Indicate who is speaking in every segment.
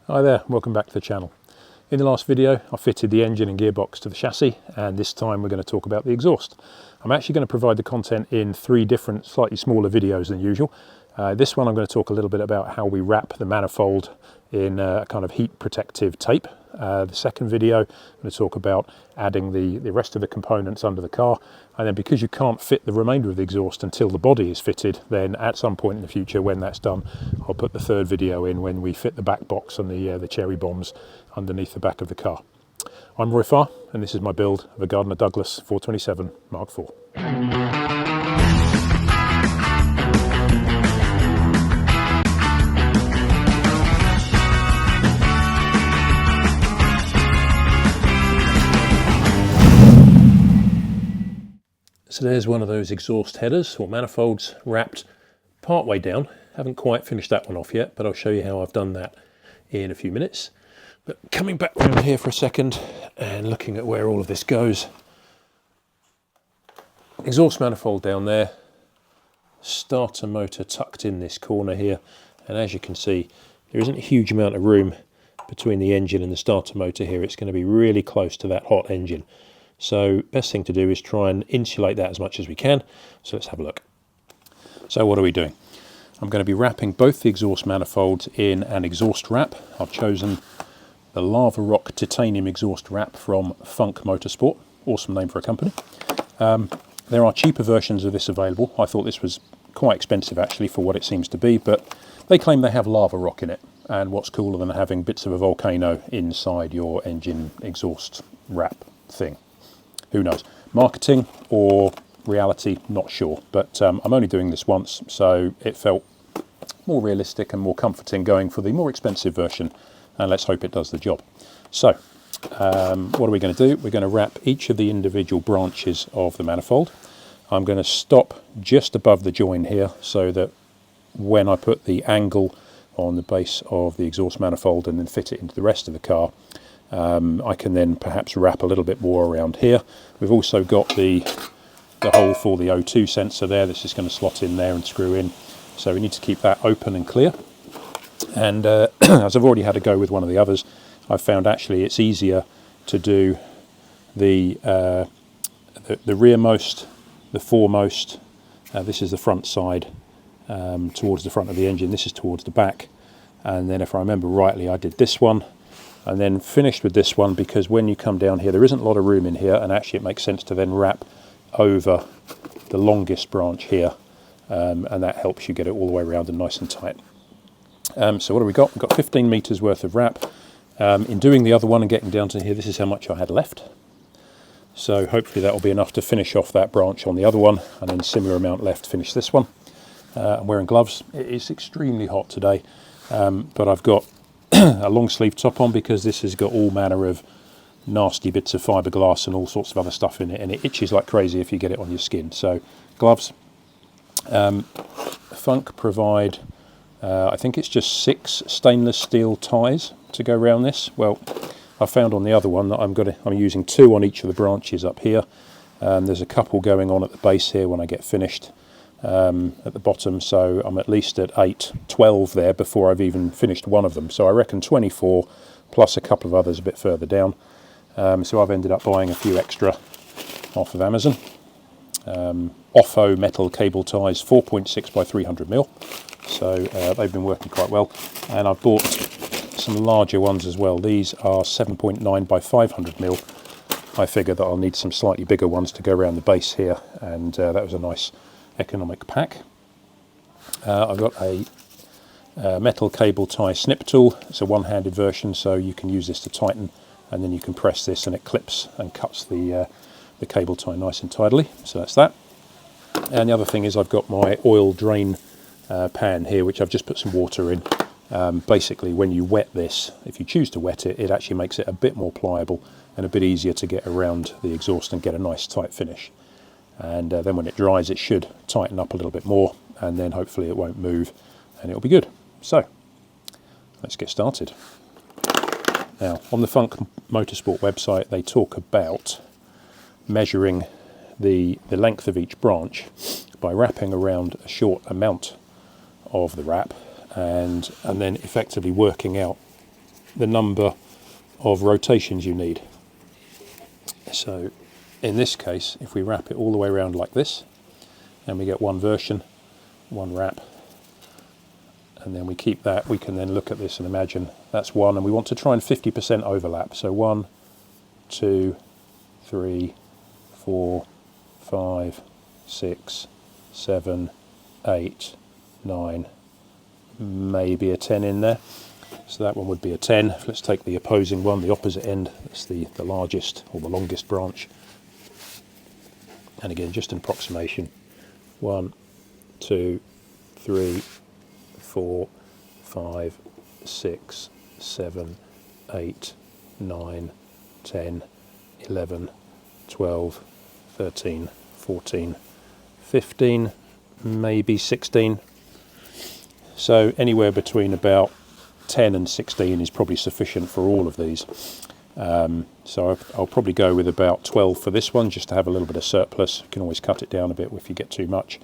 Speaker 1: Hi there, welcome back to the channel. In the last video I fitted the engine and gearbox to the chassis, and this time we're going to talk about the exhaust. I'm actually going to provide the content in 3 different slightly smaller videos than usual. This one I'm going to talk a little bit about how we wrap the manifold in a kind of heat protective tape. The second video I'm going to talk about adding the rest of the components under the car, and then because you can't fit the remainder of the exhaust until the body is fitted, then at some point in the future when that's done I'll put the third video in when we fit the back box and the cherry bombs underneath the back of the car. I'm Roy Farr and this is my build of a Gardner Douglas 427 Mark IV. So there's one of those exhaust headers or manifolds wrapped part way down. Haven't quite finished that one off yet, but I'll show you how I've done that in a few minutes. But coming back around here for a second and looking at where all of this goes. Exhaust manifold down there, starter motor tucked in this corner here, and as you can see there isn't a huge amount of room between the engine and the starter motor here. It's going to be really close to that hot engine. So best thing to do is try and insulate that as much as we can. So let's have a look. So what are we doing? I'm going to be wrapping both the exhaust manifolds in an exhaust wrap. I've chosen the Lava Rock titanium exhaust wrap from Funk Motorsport. Awesome name for a company. There are cheaper versions of this available. I thought this was quite expensive actually for what it seems to be, but they claim they have lava rock in it. And what's cooler than having bits of a volcano inside your engine exhaust wrap thing? Who knows? Marketing or reality, not sure. But I'm only doing this once, so it felt more realistic and more comforting going for the more expensive version, and let's hope it does the job. So what are we going to do? We're going to wrap each of the individual branches of the manifold. I'm going to stop just above the join here so that when I put the angle on the base of the exhaust manifold and then fit it into the rest of the car, I can then perhaps wrap a little bit more around here. We've also got the hole for the O2 sensor there. This is going to slot in there and screw in, so we need to keep that open and clear. And as I've already had a go with one of the others, I've found actually it's easier to do the rearmost, the foremost, this is the front side towards the front of the engine, this is towards the back, and then if I remember rightly I did this one and then finished with this one, because when you come down here there isn't a lot of room in here, and actually it makes sense to then wrap over the longest branch here, and that helps you get it all the way around and nice and tight. So what have we got? We've got 15 meters worth of wrap. In doing the other one and getting down to here, this is how much I had left. So hopefully that will be enough to finish off that branch on the other one, and then similar amount left to finish this one. I'm wearing gloves. It is extremely hot today, but I've got a long sleeve top on because this has got all manner of nasty bits of fiberglass and all sorts of other stuff in it, and it itches like crazy if you get it on your skin. So gloves. Funk provide I think it's just 6 stainless steel ties to go around this. Well, I found on the other one that I'm using 2 on each of the branches up here. There's a couple going on at the base here when I get finished at the bottom, so I'm at least at 12 there before I've even finished one of them. So I reckon 24 plus a couple of others a bit further down. So I've ended up buying a few extra off of Amazon. Offo metal cable ties, 4.6 by 300mm. So they've been working quite well, and I've bought some larger ones as well. These are 7.9 by 500mm. I figure that I'll need some slightly bigger ones to go around the base here, and that was a nice economic pack. I've got a metal cable tie snip tool. It's a one-handed version, so you can use this to tighten, and then you can press this and it clips and cuts the cable tie nice and tidily. So that's that. And the other thing is I've got my oil drain pan here, which I've just put some water in. Basically when you wet this, if you choose to wet it, it actually makes it a bit more pliable and a bit easier to get around the exhaust and get a nice tight finish. And then when it dries it should tighten up a little bit more, and then hopefully it won't move and it'll be good. So let's get started. Now on the Funk Motorsport website they talk about measuring the length of each branch by wrapping around a short amount of the wrap and then effectively working out the number of rotations you need. So in this case, if we wrap it all the way around like this, and we get one version, one wrap, and then we keep that, we can then look at this and imagine that's one, and we want to try and 50% overlap. So 1, 2, 3, 4, 5, 6, 7, 8, 9, maybe a 10 in there. So that one would be a 10. Let's take the opposing one, the opposite end. That's the largest or the longest branch. And again, just an approximation. 1, 2, 3, 4, 5, 6, 7, 8, 9, 10, 11, 12, 13, 14, 15, maybe 16. So anywhere between about 10 and 16 is probably sufficient for all of these. So I'll probably go with about 12 for this one, just to have a little bit of surplus. You can always cut it down a bit if you get too much.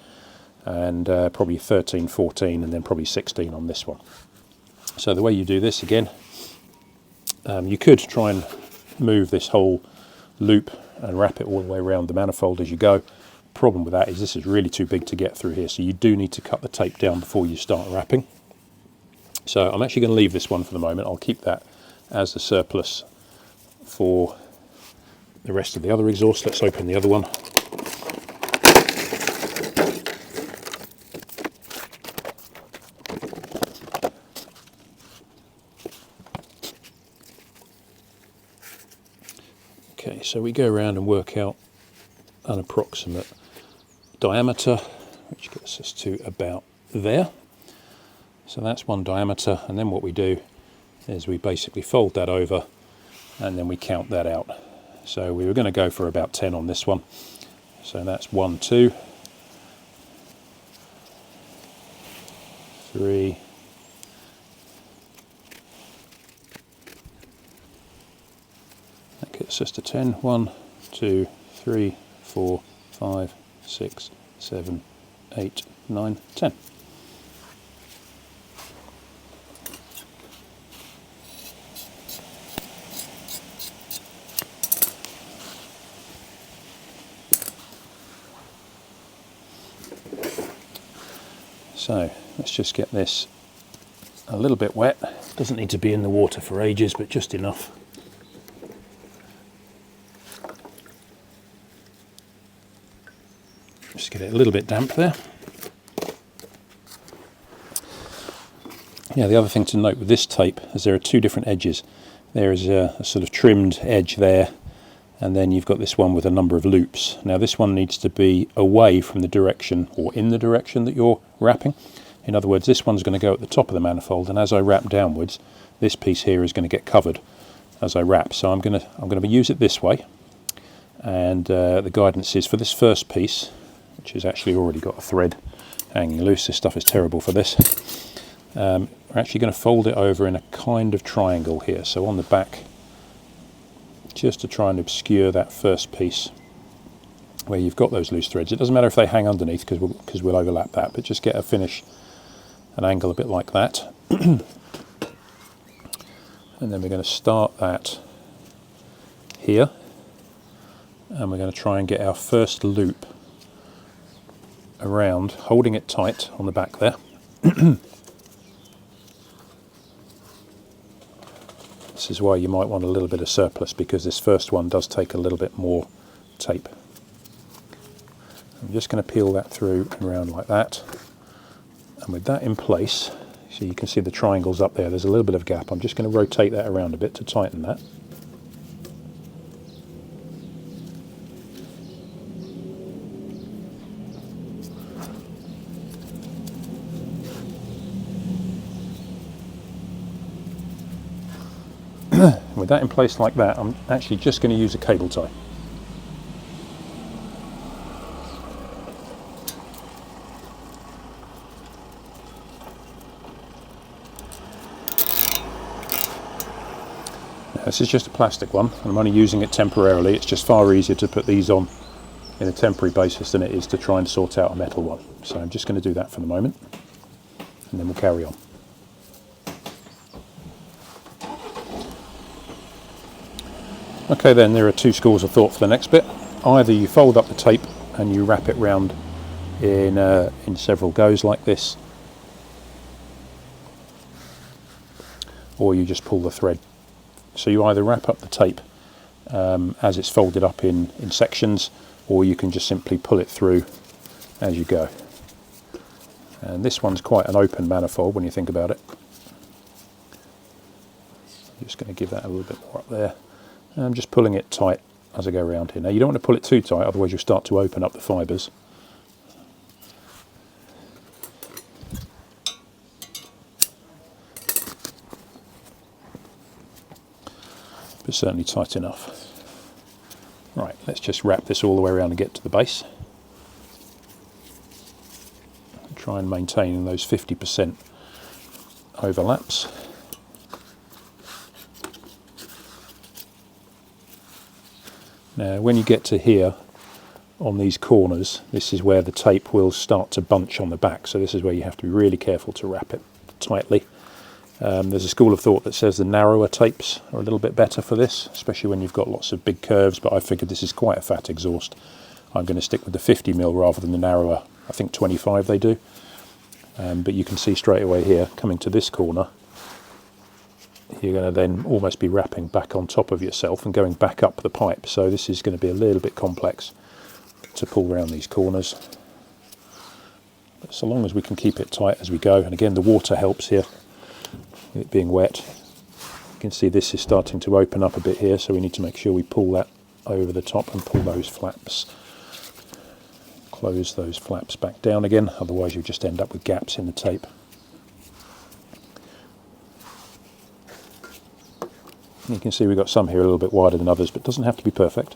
Speaker 1: And probably 13, 14, and then probably 16 on this one. So the way you do this again, you could try and move this whole loop and wrap it all the way around the manifold as you go. Problem with that is this is really too big to get through here, so you do need to cut the tape down before you start wrapping. So I'm actually going to leave this one for the moment. I'll keep that as the surplus for the rest of the other exhaust. Let's open the other one. Okay, so we go around and work out an approximate diameter, which gets us to about there. So that's one diameter, and then what we do is we basically fold that over and then we count that out. So we were going to go for about 10 on this one. So that's 1, 2, 3, that gets us to 10. 1, 2, 3, 4, 5, 6, 7, 8, 9, 10. So let's just get this a little bit wet. Doesn't need to be in the water for ages, but just enough. Just get it a little bit damp there. Yeah, the other thing to note with this tape is there are two different edges. There is a sort of trimmed edge there, and then you've got this one with a number of loops. Now this one needs to be away from the direction, or in the direction that you're wrapping. In other words, this one's going to go at the top of the manifold, and as I wrap downwards, this piece here is going to get covered as I wrap. So I'm going to use it this way, and the guidance is for this first piece, which has actually already got a thread hanging loose. This stuff is terrible for this. We're actually going to fold it over in a kind of triangle here. So on the back, just to try and obscure that first piece where you've got those loose threads. It doesn't matter if they hang underneath because we'll overlap that, but just get a finish, an angle a bit like that. And then we're going to start that here, and we're going to try and get our first loop around, holding it tight on the back there. This is why you might want a little bit of surplus, because this first one does take a little bit more tape. I'm just going to peel that through and around like that, and with that in place, so you can see the triangles up there, there's a little bit of gap. I'm just going to rotate that around a bit to tighten that. With that in place like that, I'm actually just going to use a cable tie. Now, this is just a plastic one, and I'm only using it temporarily. It's just far easier to put these on in a temporary basis than it is to try and sort out a metal one. So I'm just going to do that for the moment, and then we'll carry on. Okay, then there are two schools of thought for the next bit. Either you fold up the tape and you wrap it round in several goes like this, or you just pull the thread. So you either wrap up the tape as it's folded up in sections, or you can just simply pull it through as you go. And this one's quite an open manifold when you think about it. I'm just going to give that a little bit more up there. And I'm just pulling it tight as I go around here. Now you don't want to pull it too tight, otherwise you'll start to open up the fibres. But certainly tight enough. Right, let's just wrap this all the way around and get to the base. Try and maintain those 50% overlaps. Now when you get to here on these corners, this is where the tape will start to bunch on the back, so this is where you have to be really careful to wrap it tightly. There's a school of thought that says the narrower tapes are a little bit better for this, especially when you've got lots of big curves, but I figured this is quite a fat exhaust. I'm going to stick with the 50mm rather than the narrower, I think 25 they do. But you can see straight away here, coming to this corner, you're going to then almost be wrapping back on top of yourself and going back up the pipe. So this is going to be a little bit complex to pull around these corners. But so long as we can keep it tight as we go, and again the water helps here, it being wet. You can see this is starting to open up a bit here, so we need to make sure we pull that over the top and pull those flaps. Close those flaps back down again, otherwise you just end up with gaps in the tape. You can see we've got some here a little bit wider than others, but it doesn't have to be perfect.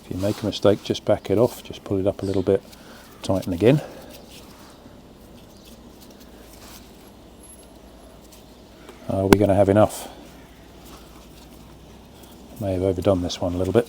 Speaker 1: If you make a mistake, just back it off, just pull it up a little bit, tighten again. Are we going to have enough? May have overdone this one a little bit.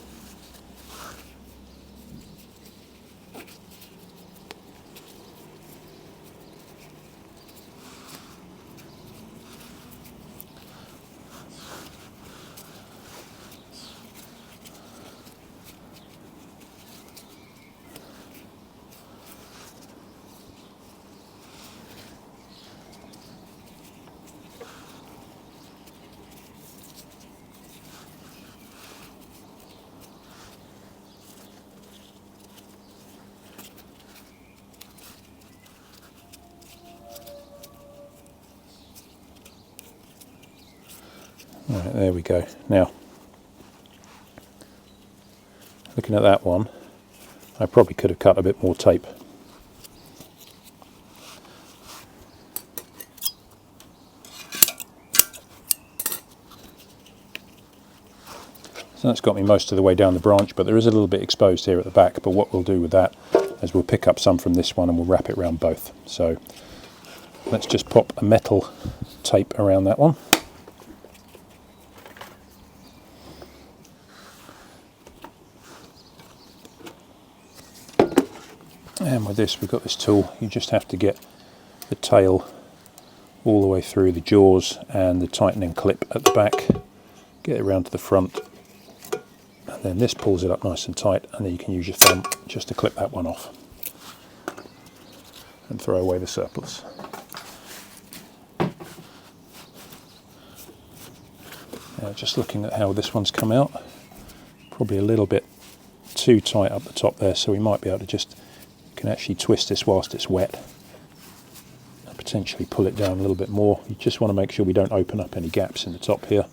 Speaker 1: Right, there we go. Now, looking at that one, I probably could have cut a bit more tape. So that's got me most of the way down the branch, but there is a little bit exposed here at the back. But what we'll do with that is we'll pick up some from this one and we'll wrap it around both. So let's just pop a metal tape around that one. And with this, we've got this tool. You just have to get the tail all the way through the jaws and the tightening clip at the back, get it around to the front, and then this pulls it up nice and tight, and then you can use your thumb just to clip that one off and throw away the surplus. Now, just looking at how this one's come out, probably a little bit too tight up the top there, so we might be able to just can actually twist this whilst it's wet and potentially pull it down a little bit more. You just want to make sure we don't open up any gaps in the top here,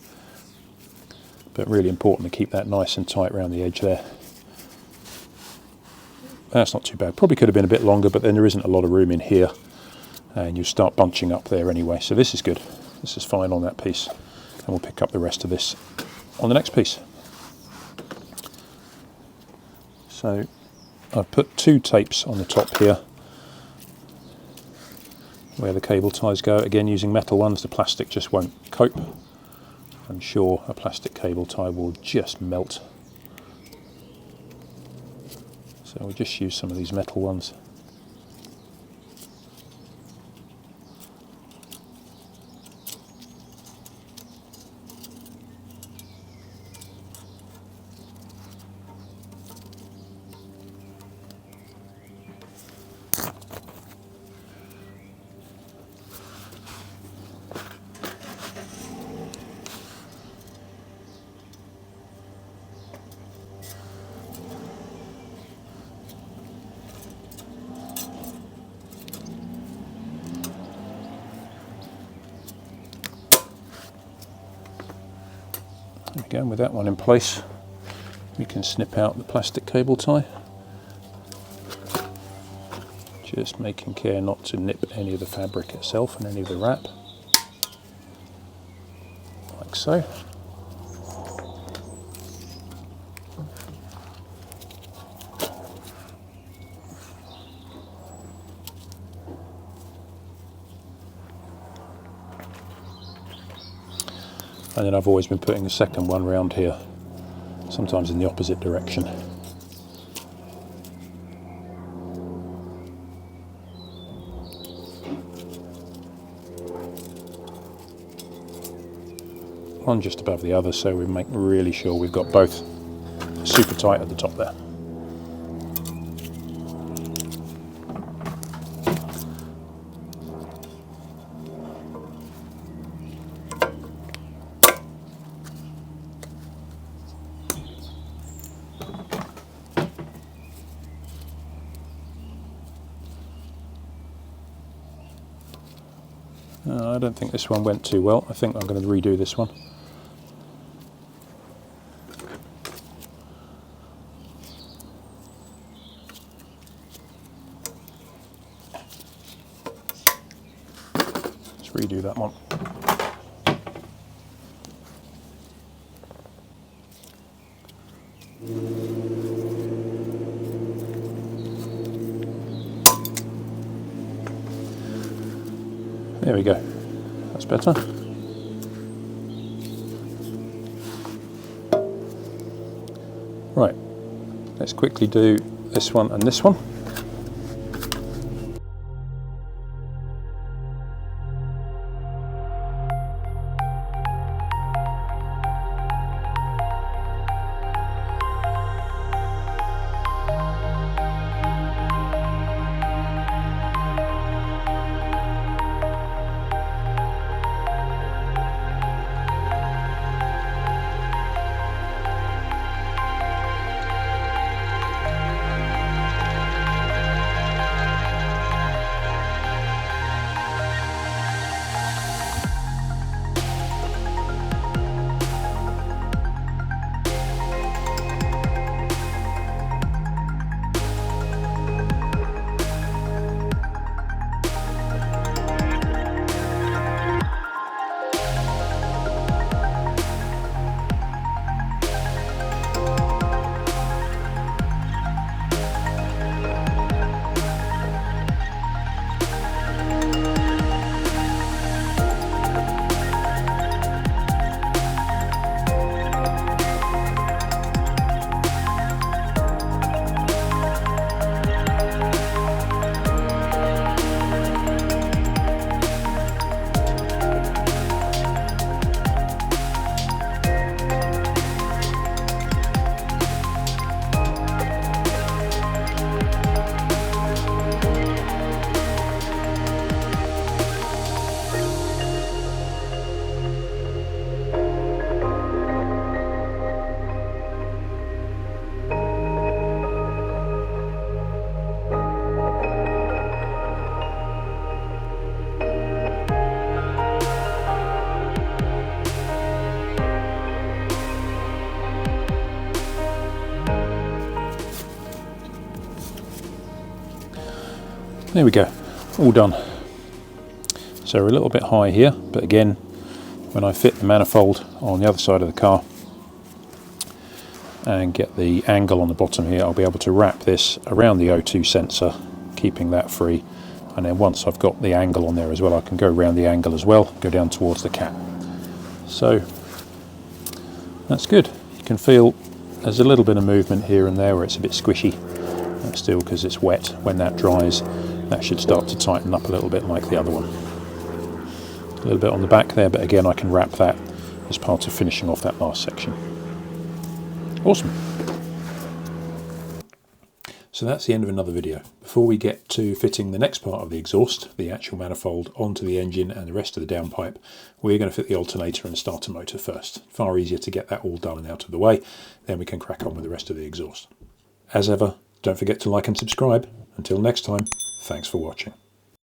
Speaker 1: but really important to keep that nice and tight around the edge there. That's not too bad. Probably could have been a bit longer, but then there isn't a lot of room in here and you start bunching up there anyway, so this is good. This is fine on that piece, and we'll pick up the rest of this on the next piece. So I've put two tapes on the top here. where the cable ties go. Again, using metal ones, the plastic just won't cope. I'm sure a plastic cable tie will just melt. So we'll just use some of these metal ones. Again, with that one in place, we can snip out the plastic cable tie. Just making care not to nip any of the fabric itself and any of the wrap, like so. And then I've always been putting the second one round here, sometimes in the opposite direction. One just above the other, so we make really sure we've got both super tight at the top there. I don't think this one went too well. I think I'm going to redo this one. Let's redo that one. There we go. That's better. Right, let's quickly do this one and this one. There we go, all done. So we're a little bit high here, but again, when I fit the manifold on the other side of the car and get the angle on the bottom here, I'll be able to wrap this around the O2 sensor, keeping that free. and then once I've got the angle on there as well, I can go around the angle as well, go down towards the cap. So that's good. You can feel there's a little bit of movement here and there where it's a bit squishy. That's still because it's wet. When that dries, that should start to tighten up a little bit like the other one. A little bit on the back there, but again I can wrap that as part of finishing off that last section. Awesome. So that's the end of another video. Before we get to fitting the next part of the exhaust, the actual manifold, onto the engine and the rest of the downpipe, we're going to fit the alternator and starter motor first. Far easier to get that all done and out of the way, then we can crack on with the rest of the exhaust. As ever, don't forget to like and subscribe. Until next time, thanks for watching.